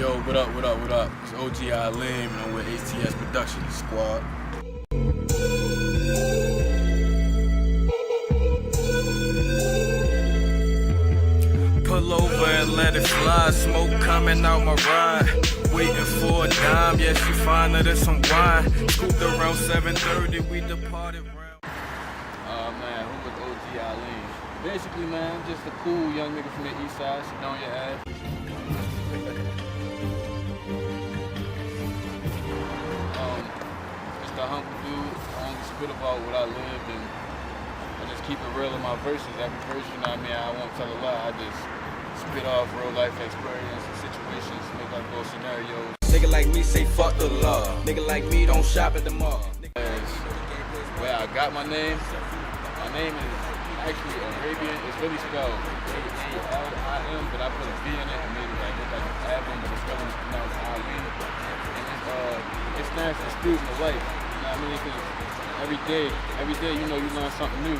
Yo, what up, what up, what up? It's OG Avlim and I'm with HTS Productions, squad. Pull over and let it fly, smoke coming out my ride. Waiting for a dime, yeah, she finer than some wine. Scooped around 7:30, we departed round. Man, who was OG Avlim? Basically, man, I'm just a cool young nigga from the east side, Cedonia ass. Just a humble dude. I only spit about what I lived, and I just keep it real in my verses. Every verse, you know what I mean? I won't tell a lie. I just spit off real life experience and situations, make up little scenarios. Nigga like me say fuck the law. Nigga like me don't shop at the mall. Where I got my name is actually Arabian. It's really spelled A-A-L-I-M, but I put a V in it and made it like look like an Avlim, but it's really pronounced Avlim. And it stands for student of life. You know what I mean? Because every day, you know, you learn something new.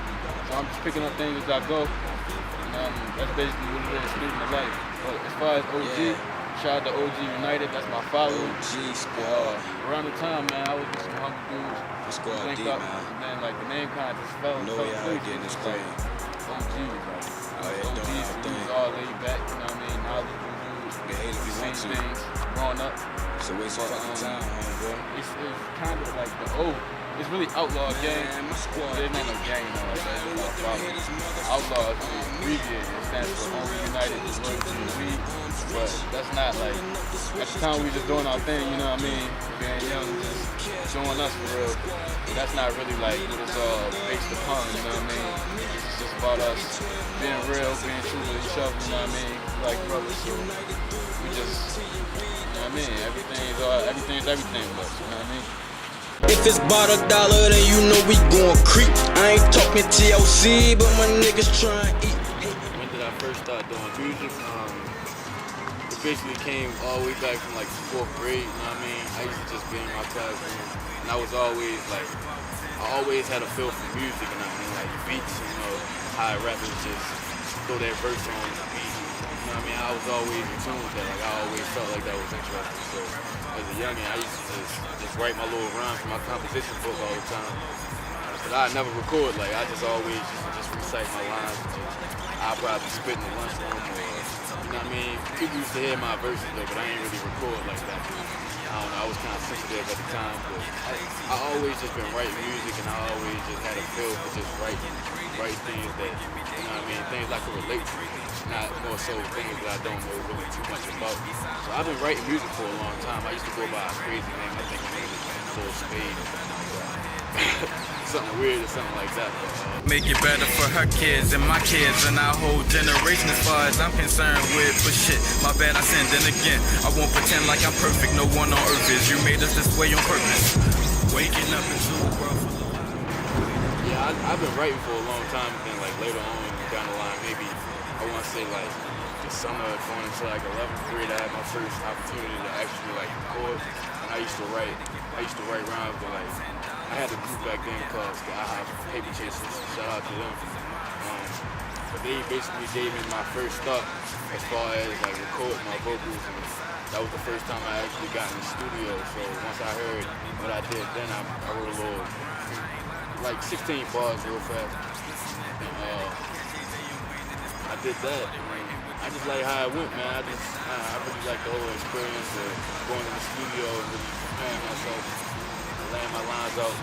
So I'm just picking up things as I go. And that's basically what it is, student of life. But as far as OG, shout out to OG United, that's my following. OG squad. Around the time, man, I was with some hungry dudes. The squad deep, up, man. And then like the name kind of just fell. No way how to get in this grade. OG was like, OG was all laid back, you know what I mean? Knowledgeable dudes. You can hate if you want to. Things, growing up. So waste of fucking time, homeboy. It's kind of like it's really outlaw gang. My squad. There's not no gang, no, like that. Outlaw is abbreviated. It stands for Only United is Loyalty to We. But that's not like, at the time we just doing our thing, you know what I mean? Being young, just doing us for real. But that's not really like what it's all based upon, you know what I mean? It's just about us being real, being true to each other, you know what I mean? Like brothers, so we just, you know what I mean? Everything's everything with us, you know what I mean? If it's about $1, then you know we gon' creep. I ain't talking TLC, but my niggas trying to eat. When did I first start doing music? It basically came all the way back from like 4th grade, you know what I mean? I used to just be in my classroom, and I was always like, I always had a feel for music, and I mean like beats, you know, how rappers just throw that verse on the beat. You know what I mean? I was always in tune with that, like I always felt like that was interesting. So as a youngin', I used to just write my little rhymes for my composition book all the time. But I never record, like I just always just recite my lines. I'll probably spit in the lunchroom or, you know what I mean? People used to hear my verses though, but I ain't really record like that. I don't know, I was kind of sensitive at the time, but I always just been writing music, and I always just had a feel for just write things that, you know what I mean, things I can relate to, not more so things that I don't know really too much about. So I've been writing music for a long time. I used to go by a crazy name, I think my name is Lil Spade or something like that. Something weird or something like that. Make it better for her kids and my kids and our whole generation as far as I'm concerned with. But shit, my bad, I sinned. And again, I won't pretend like I'm perfect. No one on earth is. You made us this way on purpose. Waking up into a world full of... Yeah, I've been writing for a long time, and then like later on down the line, maybe I want to say like the summer going into like 11th grade, I had my first opportunity to actually like record. And I used to write rhymes, but like I had a group back then called the Paper Chasers. Shout out to them. But they basically gave me my first start as far as like recording my vocals, and that was the first time I actually got in the studio. So once I heard what I did, then I wrote a little, like 16 bars real fast. And I did that. And I just like how it went, man. I really like the whole experience of going to the studio and really preparing myself, laying my lines out.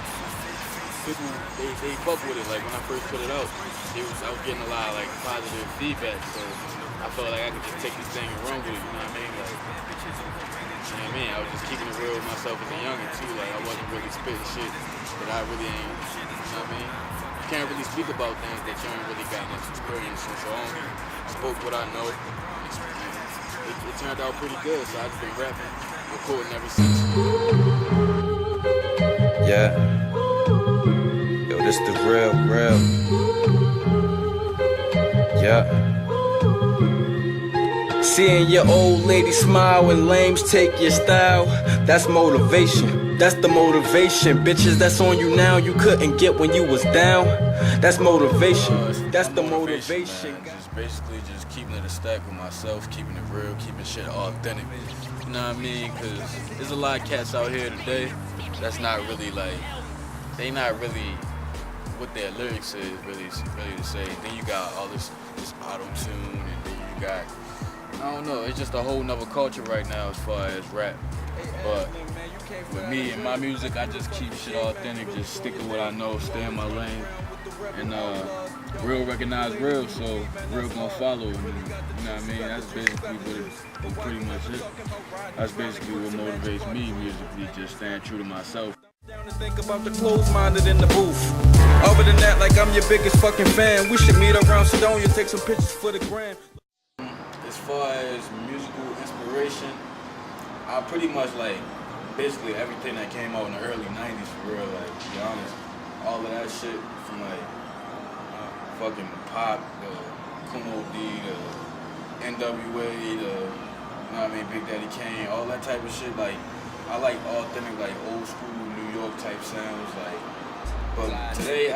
People, they fuck with it. Like when I first put it out, I was getting a lot of like positive feedback. So I felt like I could just take this thing and run with it. You know what I mean? Like, you know what I mean? I was just keeping it real with myself as a youngin' too. Like I wasn't really spitting shit that I really ain't. You know what I mean? You can't really speak about things that you ain't really got much experience in. So I only spoke what I know. It turned out pretty good. So I've been rapping, recording ever since. Yeah. Yo, this the real. Yeah. Seeing your old lady smile when lames take your style, that's motivation. That's the motivation. Bitches that's on you now you couldn't get when you was down. That's motivation. That's the motivation. Man. Just basically just keeping it a stack with myself, keeping it real, keeping shit authentic. You know what I mean? Cause there's a lot of cats out here today that's not really like, they not really what their lyrics is really to say. Then you got all this auto-tune, and then you got, I don't know, it's just a whole nother culture right now as far as rap. But with me and my music, I just keep shit authentic, just stick to what I know, stay in my lane. And real recognize real, so real gonna follow. And, you know what I mean? That's basically what pretty much it. That's basically what motivates me musically, just staying true to myself. Down and think about the closed-minded in the booth. Other than that, like I'm your biggest fucking fan. We should meet around Cedonia, take some pictures for the gram. As far as musical inspiration, I pretty much like basically everything that came out in the early 90s for real, like to be honest. All of that shit from like fucking Pop, Kumo D, the NWA, you know what I mean, Big Daddy Kane, all that type of shit. Like I like authentic, like old school New York type sounds, like. But today, you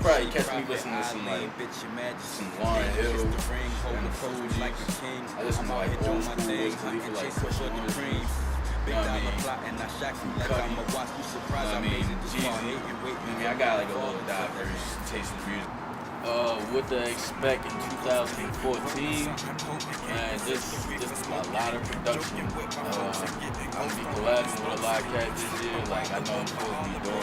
probably catch me listening to some like some Lauryn Hill and Fuji. I listen to like old school Wiz Khalifa, like Push Up on the Dream. You know what I mean? From Cudi. You know what I mean? Jeezy. I mean, I got like a little diverse taste in music. What to expect in 2014, man, just a lot of production. I'm gonna be collabing with a lot of cats this year. Like I know I'm supposed to be doing a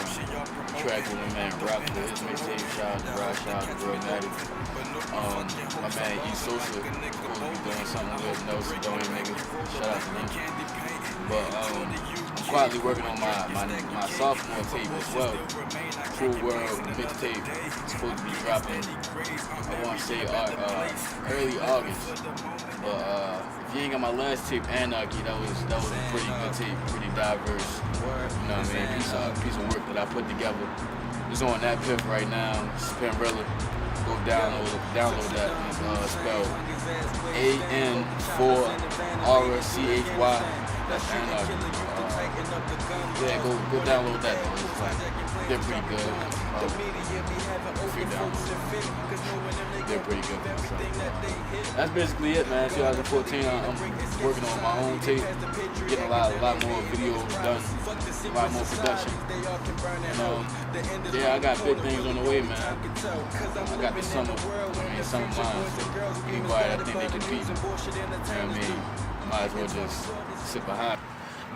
track with my man Rock with his mixtape, shout out to Rock, shout out to Dominick. My man E Sosa supposed to be doing something with no Cedonia nigga. Shout out to him. But I'm quietly working on my sophomore tape as well. CruelWorld mixtape supposed to be dropping, I want to say early August. But if you ain't got my last tape, Anarchy, that was a pretty good tape, pretty diverse. You know what I mean? Piece of work that I put together. It's on that piff right now. Spinrilla. Go download that. Spell AN4RCHY. That's Anarchy. Yeah, go download that. It's like, they're pretty good. They're pretty good. So, that's basically it, man. 2014, I'm working on my own tape, getting a lot more videos done, a lot more production. And, yeah, I got big things on the way, man. I got the summer mine. So anybody that think they can beat, you know what I mean, might as well just sit behind.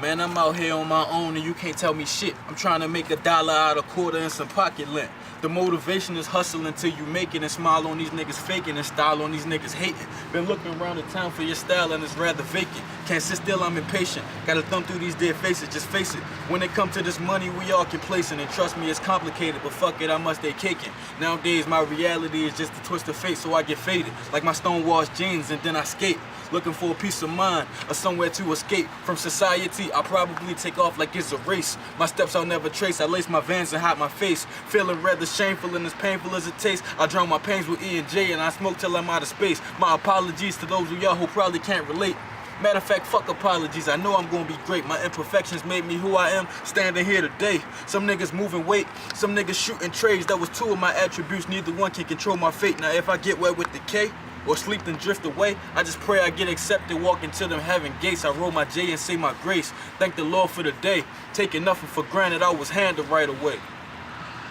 Man, I'm out here on my own and you can't tell me shit. I'm trying to make $1 out of quarter and some pocket lint. The motivation is hustling till you make it and smile on these niggas faking and style on these niggas hating. Been looking around the town for your style and it's rather vacant. Can't sit still, I'm impatient. Gotta thumb through these dead faces, just face it. When it come to this money, we all complacent. And trust me, it's complicated, but fuck it, I must stay caking. Nowadays, my reality is just a twist of fate, so I get faded. Like my stonewashed jeans and then I skate. Looking for a peace of mind or somewhere to escape from society. I'll probably take off like it's a race. My steps I'll never trace. I lace my Vans and hide my face. Feeling rather shameful and as painful as it tastes. I drown my pains with E&J and I smoke till I'm out of space. My apologies to those of y'all who probably can't relate. Matter of fact, fuck apologies. I know I'm gonna be great. My imperfections made me who I am, standing here today. Some niggas moving weight, some niggas shooting trades. That was 2 of my attributes. Neither one can control my fate. Now if I get wet with the K, or sleep and drift away, I just pray I get accepted, walk into them heaven gates. I roll my J and say my grace. Thank the Lord for the day. Taking nothing for granted, I was handled right away.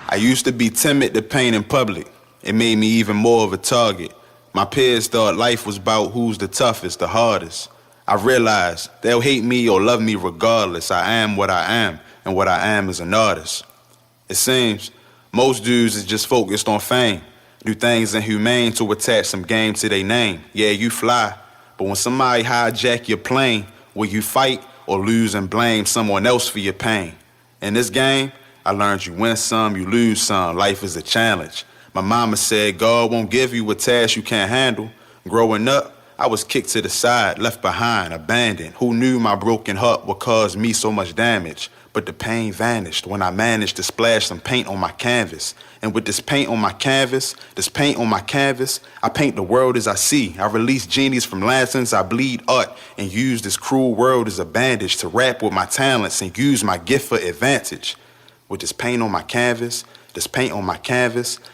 I used to be timid to paint in public. It made me even more of a target. My peers thought life was about who's the toughest, the hardest. I realized they'll hate me or love me regardless. I am what I am, and what I am is an artist. It seems most dudes is just focused on fame. Do things inhumane to attach some game to their name. Yeah, you fly, but when somebody hijack your plane, will you fight or lose and blame someone else for your pain? In this game, I learned you win some, you lose some. Life is a challenge. My mama said God won't give you a task you can't handle. Growing up, I was kicked to the side, left behind, abandoned. Who knew my broken heart would cause me so much damage? But the pain vanished when I managed to splash some paint on my canvas. And with this paint on my canvas, I paint the world as I see. I release genies from lessons, I bleed art, and use this cruel world as a bandage to rap with my talents and use my gift for advantage. With this paint on my canvas,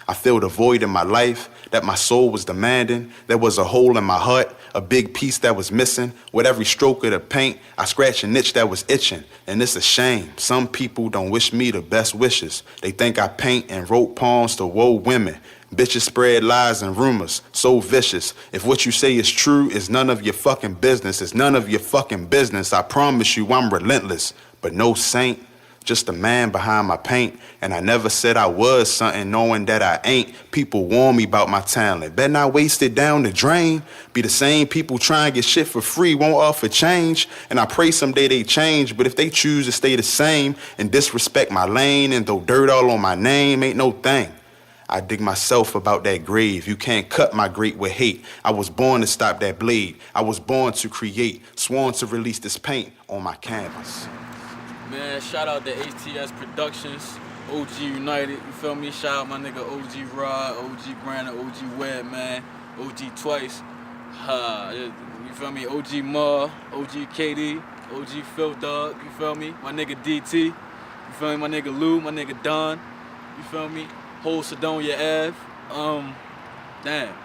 I feel the void in my life that my soul was demanding. There was a hole in my heart, a big piece that was missing. With every stroke of the paint, I scratched an itch that was itching. And it's a shame, some people don't wish me the best wishes. They think I paint and wrote poems to woe women. Bitches spread lies and rumors, so vicious. If what you say is true, it's none of your fucking business. It's none of your fucking business. I promise you I'm relentless, but no saint. Just a man behind my paint, and I never said I was something knowing that I ain't. People warn me about my talent, better not waste it down the drain. Be the same people trying to get shit for free, won't offer change. And I pray someday they change, but if they choose to stay the same and disrespect my lane and throw dirt all on my name, ain't no thing. I dig myself about that grave. You can't cut my great with hate. I was born to stop that blade. I was born to create, sworn to release this paint on my canvas. Man, shout out to HTS Productions, OG United, you feel me? Shout out my nigga OG Rod, OG Brandon, OG Webb, man, OG Twice, you feel me? OG Ma, OG KD, OG Phil Dog, you feel me? My nigga DT, you feel me? My nigga Lou, my nigga Don, you feel me? Whole Cedonia Ave, damn.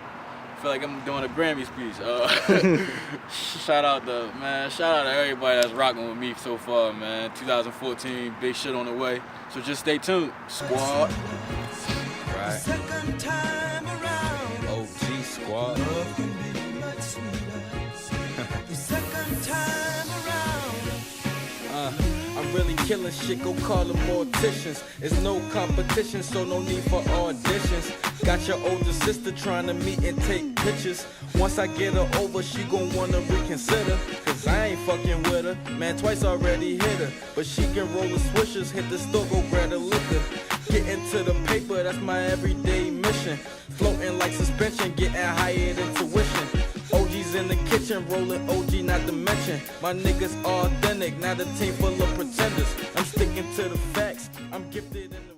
I feel like I'm doing a Grammy speech. Shout out to everybody that's rocking with me so far, man. 2014, big shit on the way. So just stay tuned, squad. Right. OG squad. I'm really killing shit, go call them morticians. It's no competition, so no need for auditions. Got your older sister trying to meet and take pictures. Once I get her over, she gon' wanna reconsider. Cause I ain't fucking with her, man, Twice already hit her. But she can roll the swishers, hit the store, go grab the liquor. Get into the paper, that's my everyday mission. Floating like suspension, getting higher than tuition. OG's in the kitchen, rolling OG, not to mention. My niggas authentic, not a team full of pretenders. I'm sticking to the facts, I'm gifted in the